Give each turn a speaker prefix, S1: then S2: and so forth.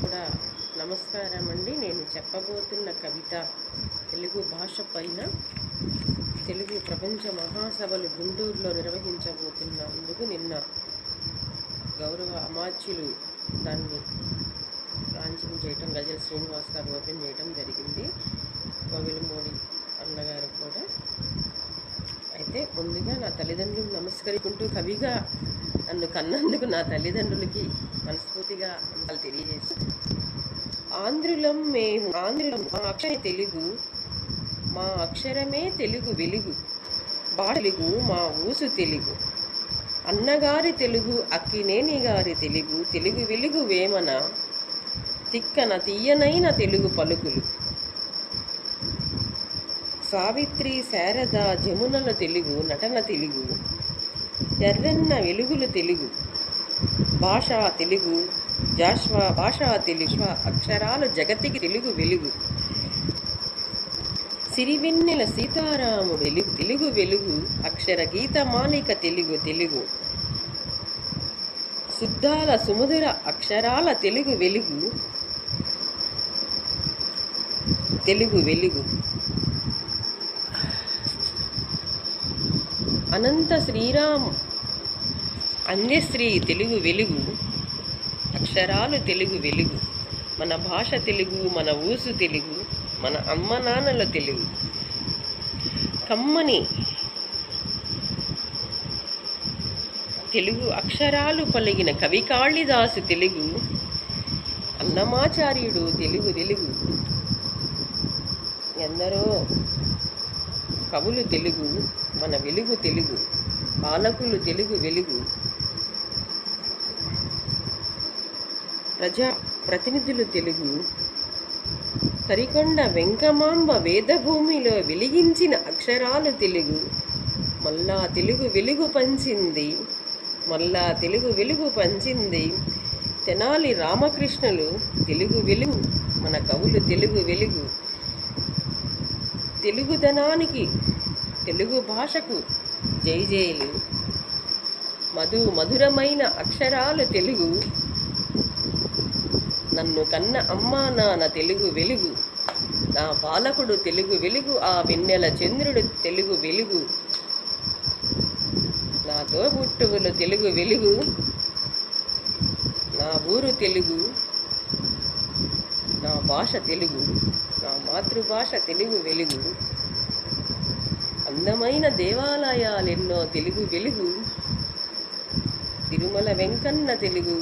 S1: కూడా నమస్కారం అండి. నేను చెప్పబోతున్న కవిత తెలుగు భాష పైన. తెలుగు ప్రపంచ మహాసభలు గుంటూరులో నిర్వహించబోతున్నందుకు నిన్న గౌరవ అమాత్యులు దాన్ని లాంచింగ్ చేయటం, గజల్ శ్రీనివాస్ గారు ఓపెన్ చేయటం జరిగింది. కోవిలమూడి అన్నగారు కూడా. అయితే ముందుగా నా తల్లిదండ్రులు నమస్కరించుకుంటూ, కవిగా నన్ను కన్నందుకు నా తల్లిదండ్రులకి మనస్ఫూర్తిగా వాళ్ళు తెలియజేసి, ఆంధ్రులం మేము, ఆంధ్రులం మా అక్షరే తెలుగు, మా అక్షరమే తెలుగు వెలుగు, భాష తెలుగు మా ఊసు తెలుగు, అన్నగారి తెలుగు అక్కినేని గారి తెలుగు, తెలుగు వెలుగు వేమన తిక్కన తీయనైన తెలుగు పలుకులు, సావిత్రి శారద జమునల తెలుగు నటన తెలుగు, ఎర్రన్న వెలుగులు తెలుగు, భాష తెలుగు జాష్వా భాష తెలుగు, అక్షరాలు జగతికి తెలుగు వెలుగు, సిరివెన్నెల సీతారాముడు తెలుగు తెలుగు వెలుగు, అక్షర గీతమాలిక తెలుగు తెలుగు, శుద్ధాల సుమధుర అక్షరాల తెలుగు వెలుగు తెలుగు వెలుగు, అనంత శ్రీరామ్ అంజశ్రీ తెలుగు వెలుగు, అక్షరాలు తెలుగు వెలుగు, మన భాష తెలుగు, మన ఊసు తెలుగు, మన అమ్మ నాన్నల తెలుగు, కమ్మని తెలుగు అక్షరాలు పలిగిన కవి కాళిదాసు తెలుగు, అన్నమాచార్యుడు తెలుగు తెలుగు, ఎందరో కవులు తెలుగు, మన వెలుగు తెలుగు, పాలకులు తెలుగు వెలుగు, ప్రజా ప్రతినిధులు తెలుగు, తరికొండ వెంకమాంబ వేదభూమిలో వెలిగించిన అక్షరాలు తెలుగు, మళ్ళా తెలుగు వెలుగు పంచింది, మళ్ళా తెలుగు వెలుగు పంచింది, తెనాలి రామకృష్ణులు తెలుగు వెలుగు, మన కవులు తెలుగు వెలుగు, తెలుగుదనానికి తెలుగు భాషకు జై జైలు, మధురమైన అక్షరాలు తెలుగు, నన్ను కన్న అమ్మా నాన్న తెలుగు వెలుగు, నా పాలకుడు తెలుగు వెలుగు, ఆ వెన్నెల చంద్రుడు తెలుగు వెలుగు, నా తోబుట్టువులు తెలుగు వెలుగు, నా ఊరు తెలుగు, నా భాష తెలుగు, నా మాతృభాష తెలుగు వెలుగు, అందమైన దేవాలయాలెన్నో తెలుగు వెలుగు, తిరుమల వెంకన్న తెలుగు,